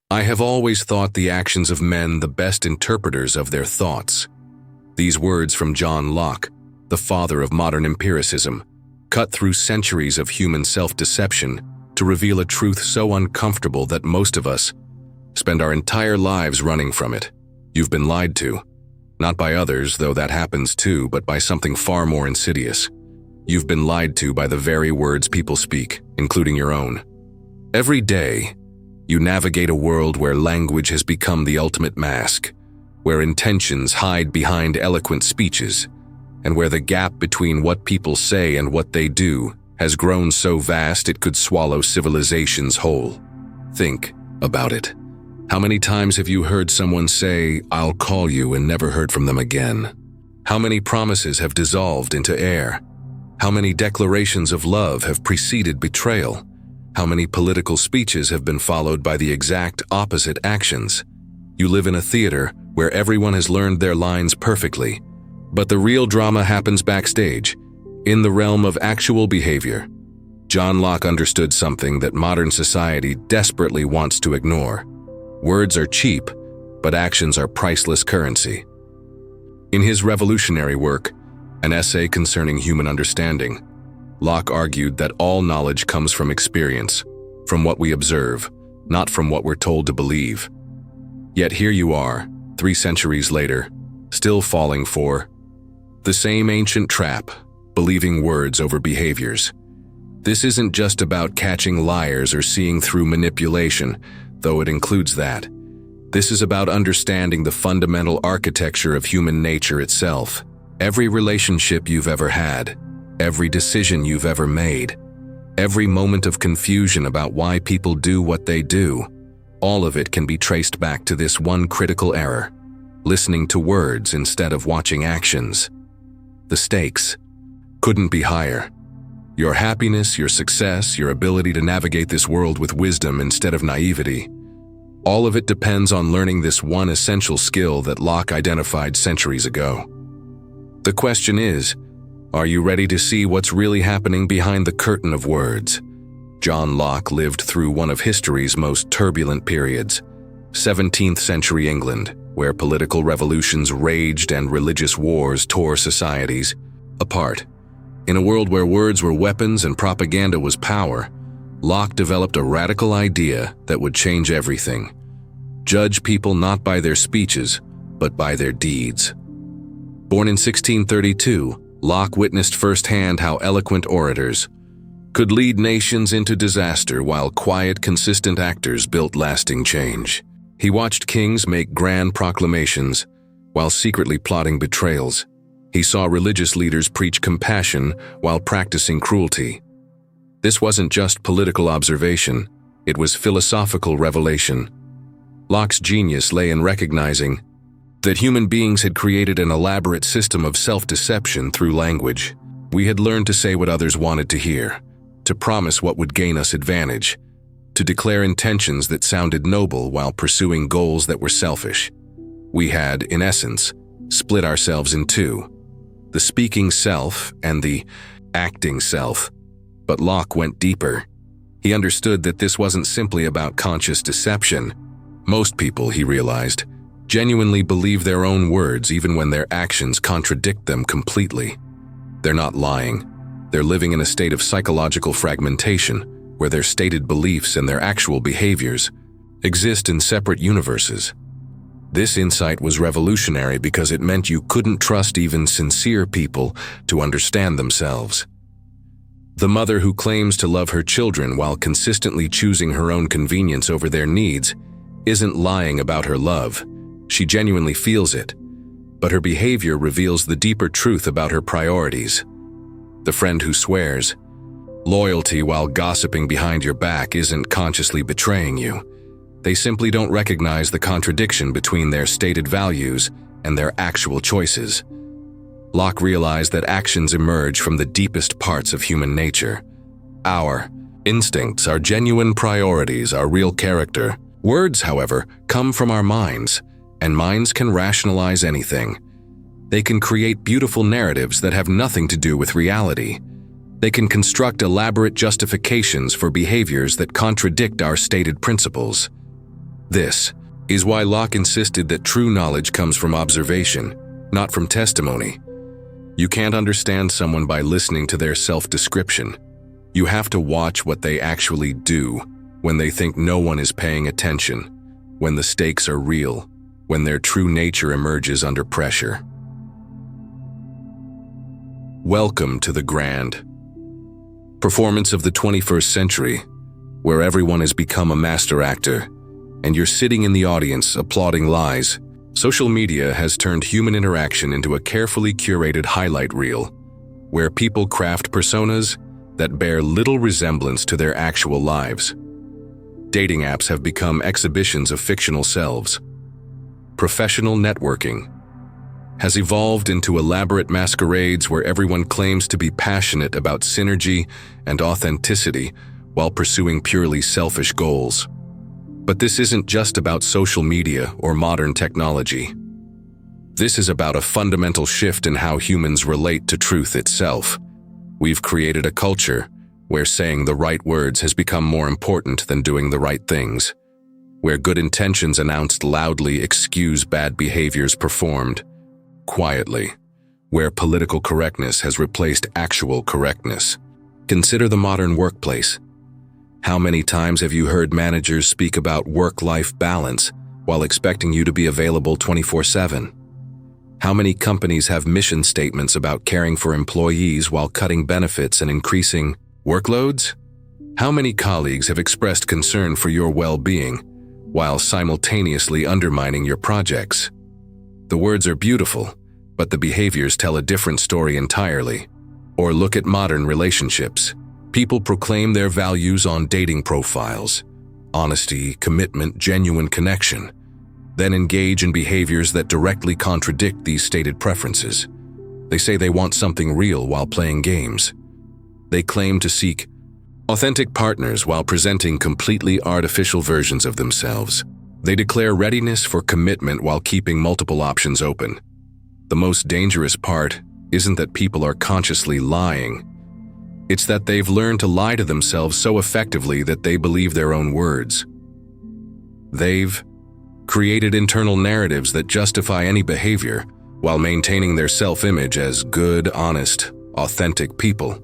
I have always thought the actions of men the best interpreters of their thoughts. These words from John Locke, the father of modern empiricism, cut through centuries of human self-deception to reveal a truth so uncomfortable that most of us spend our entire lives running from it. You've been lied to. Not by others, though that happens too, but by something far more insidious. You've been lied to by the very words people speak, including your own. Every day, you navigate a world where language has become the ultimate mask, where intentions hide behind eloquent speeches, and where the gap between what people say and what they do has grown so vast it could swallow civilizations whole. Think about it. How many times have you heard someone say, "I'll call you," and never heard from them again? How many promises have dissolved into air? How many declarations of love have preceded betrayal? How many political speeches have been followed by the exact opposite actions? You live in a theater where everyone has learned their lines perfectly, but the real drama happens backstage, in the realm of actual behavior. John Locke understood something that modern society desperately wants to ignore. Words are cheap, but actions are priceless currency. In his revolutionary work, An Essay Concerning Human Understanding, Locke argued that all knowledge comes from experience, from what we observe, not from what we're told to believe. Yet here you are, 3 centuries later, still falling for the same ancient trap, believing words over behaviors. This isn't just about catching liars or seeing through manipulation, though it includes that. This is about understanding the fundamental architecture of human nature itself. Every relationship you've ever had, every decision you've ever made, every moment of confusion about why people do what they do, all of it can be traced back to this one critical error: listening to words instead of watching actions. The stakes couldn't be higher. Your happiness, your success, your ability to navigate this world with wisdom instead of naivety, all of it depends on learning this one essential skill that Locke identified centuries ago. The question is, are you ready to see what's really happening behind the curtain of words? John Locke lived through one of history's most turbulent periods, 17th century England, where political revolutions raged and religious wars tore societies apart. In a world where words were weapons and propaganda was power, Locke developed a radical idea that would change everything. Judge people not by their speeches, but by their deeds. Born in 1632, Locke witnessed firsthand how eloquent orators could lead nations into disaster while quiet, consistent actors built lasting change. He watched kings make grand proclamations while secretly plotting betrayals. He saw religious leaders preach compassion while practicing cruelty. This wasn't just political observation, it was philosophical revelation. Locke's genius lay in recognizing that human beings had created an elaborate system of self-deception through language. We had learned to say what others wanted to hear, to promise what would gain us advantage, to declare intentions that sounded noble while pursuing goals that were selfish. We had, in essence, split ourselves in two: the speaking self and the acting self. But Locke went deeper. He understood that this wasn't simply about conscious deception. Most people, he realized, genuinely believe their own words even when their actions contradict them completely. They're not lying. They're living in a state of psychological fragmentation, where their stated beliefs and their actual behaviors exist in separate universes. This insight was revolutionary because it meant you couldn't trust even sincere people to understand themselves. The mother who claims to love her children while consistently choosing her own convenience over their needs isn't lying about her love. She genuinely feels it, but her behavior reveals the deeper truth about her priorities. The friend who swears loyalty while gossiping behind your back isn't consciously betraying you. They simply don't recognize the contradiction between their stated values and their actual choices. Locke realized that actions emerge from the deepest parts of human nature. Our instincts, our genuine priorities, our real character. Words, however, come from our minds, and minds can rationalize anything. They can create beautiful narratives that have nothing to do with reality. They can construct elaborate justifications for behaviors that contradict our stated principles. This is why Locke insisted that true knowledge comes from observation, not from testimony. You can't understand someone by listening to their self-description. You have to watch what they actually do when they think no one is paying attention, when the stakes are real, when their true nature emerges under pressure. Welcome to the grand performance of the 21st century, where everyone has become a master actor, and you're sitting in the audience applauding lies. Social media has turned human interaction into a carefully curated highlight reel, where people craft personas that bear little resemblance to their actual lives. Dating apps have become exhibitions of fictional selves. Professional networking has evolved into elaborate masquerades where everyone claims to be passionate about synergy and authenticity while pursuing purely selfish goals. But this isn't just about social media or modern technology. This is about a fundamental shift in how humans relate to truth itself. We've created a culture where saying the right words has become more important than doing the right things, where good intentions announced loudly excuse bad behaviors performed quietly, where political correctness has replaced actual correctness. Consider the modern workplace. How many times have you heard managers speak about work-life balance while expecting you to be available 24/7? How many companies have mission statements about caring for employees while cutting benefits and increasing workloads? How many colleagues have expressed concern for your well-being while simultaneously undermining your projects? The words are beautiful, but the behaviors tell a different story entirely. Or look at modern relationships. People proclaim their values on dating profiles: honesty, commitment, genuine connection, then engage in behaviors that directly contradict these stated preferences. They say they want something real while playing games. They claim to seek authentic partners while presenting completely artificial versions of themselves. They declare readiness for commitment while keeping multiple options open. The most dangerous part isn't that people are consciously lying. It's that they've learned to lie to themselves so effectively that they believe their own words. They've created internal narratives that justify any behavior while maintaining their self-image as good, honest, authentic people.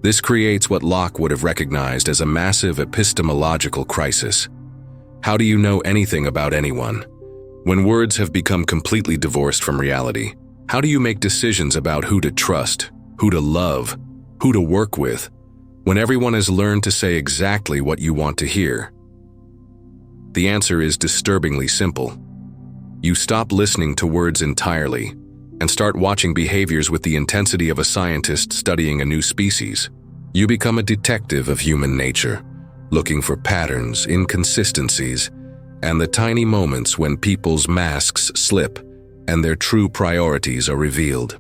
This creates what Locke would have recognized as a massive epistemological crisis. How do you know anything about anyone? When words have become completely divorced from reality, how do you make decisions about who to trust, who to love, who to work with, when everyone has learned to say exactly what you want to hear? The answer is disturbingly simple. You stop listening to words entirely and start watching behaviors with the intensity of a scientist studying a new species. You become a detective of human nature, looking for patterns, inconsistencies, and the tiny moments when people's masks slip and their true priorities are revealed.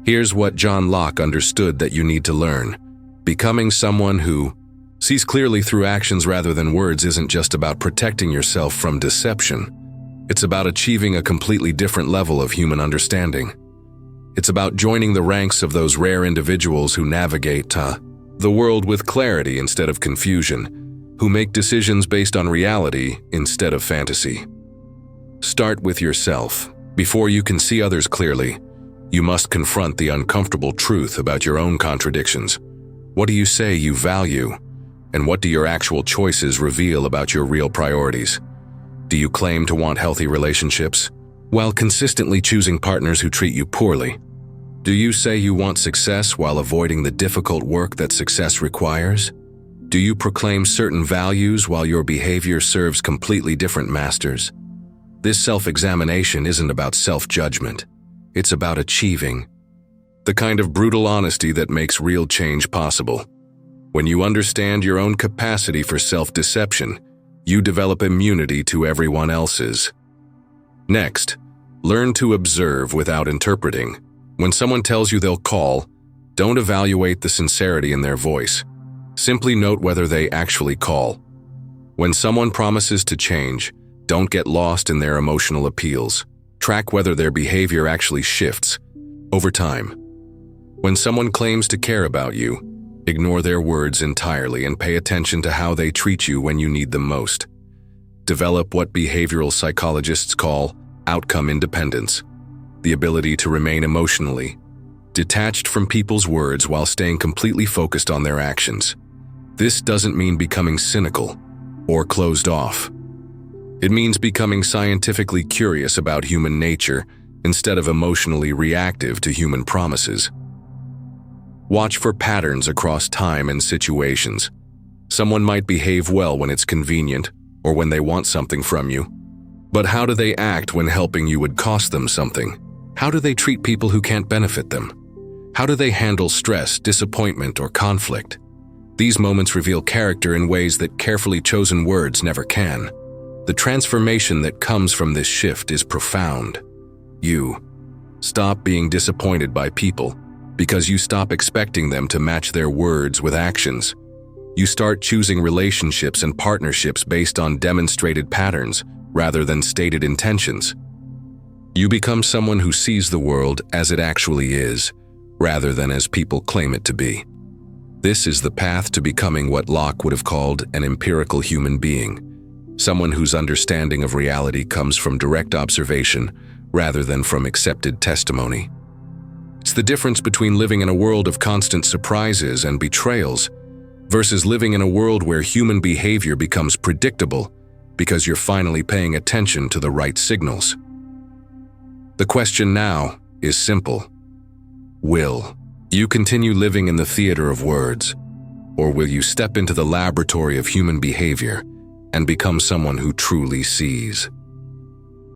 Here's what John Locke understood that you need to learn. Becoming someone who sees clearly through actions rather than words isn't just about protecting yourself from deception. It's about achieving a completely different level of human understanding. It's about joining the ranks of those rare individuals who navigate the world with clarity instead of confusion, who make decisions based on reality instead of fantasy. Start with yourself. Before you can see others clearly, you must confront the uncomfortable truth about your own contradictions. What do you say you value? And what do your actual choices reveal about your real priorities? Do you claim to want healthy relationships while consistently choosing partners who treat you poorly? Do you say you want success while avoiding the difficult work that success requires? Do you proclaim certain values while your behavior serves completely different masters? This self-examination isn't about self-judgment. It's about achieving the kind of brutal honesty that makes real change possible. When you understand your own capacity for self-deception, you develop immunity to everyone else's. Next, learn to observe without interpreting. When someone tells you they'll call, don't evaluate the sincerity in their voice. Simply note whether they actually call. When someone promises to change, don't get lost in their emotional appeals. Track whether their behavior actually shifts over time. When someone claims to care about you, ignore their words entirely and pay attention to how they treat you when you need them most. Develop what behavioral psychologists call outcome independence, the ability to remain emotionally detached from people's words while staying completely focused on their actions. This doesn't mean becoming cynical or closed off. It means becoming scientifically curious about human nature instead of emotionally reactive to human promises. Watch for patterns across time and situations. Someone might behave well when it's convenient or when they want something from you. But how do they act when helping you would cost them something? How do they treat people who can't benefit them? How do they handle stress, disappointment, or conflict? These moments reveal character in ways that carefully chosen words never can. The transformation that comes from this shift is profound. You stop being disappointed by people because you stop expecting them to match their words with actions. You start choosing relationships and partnerships based on demonstrated patterns rather than stated intentions. You become someone who sees the world as it actually is, rather than as people claim it to be. This is the path to becoming what Locke would have called an empirical human being, someone whose understanding of reality comes from direct observation rather than from accepted testimony. It's the difference between living in a world of constant surprises and betrayals versus living in a world where human behavior becomes predictable because you're finally paying attention to the right signals. The question now is simple. Will you continue living in the theater of words, or will you step into the laboratory of human behavior and become someone who truly sees?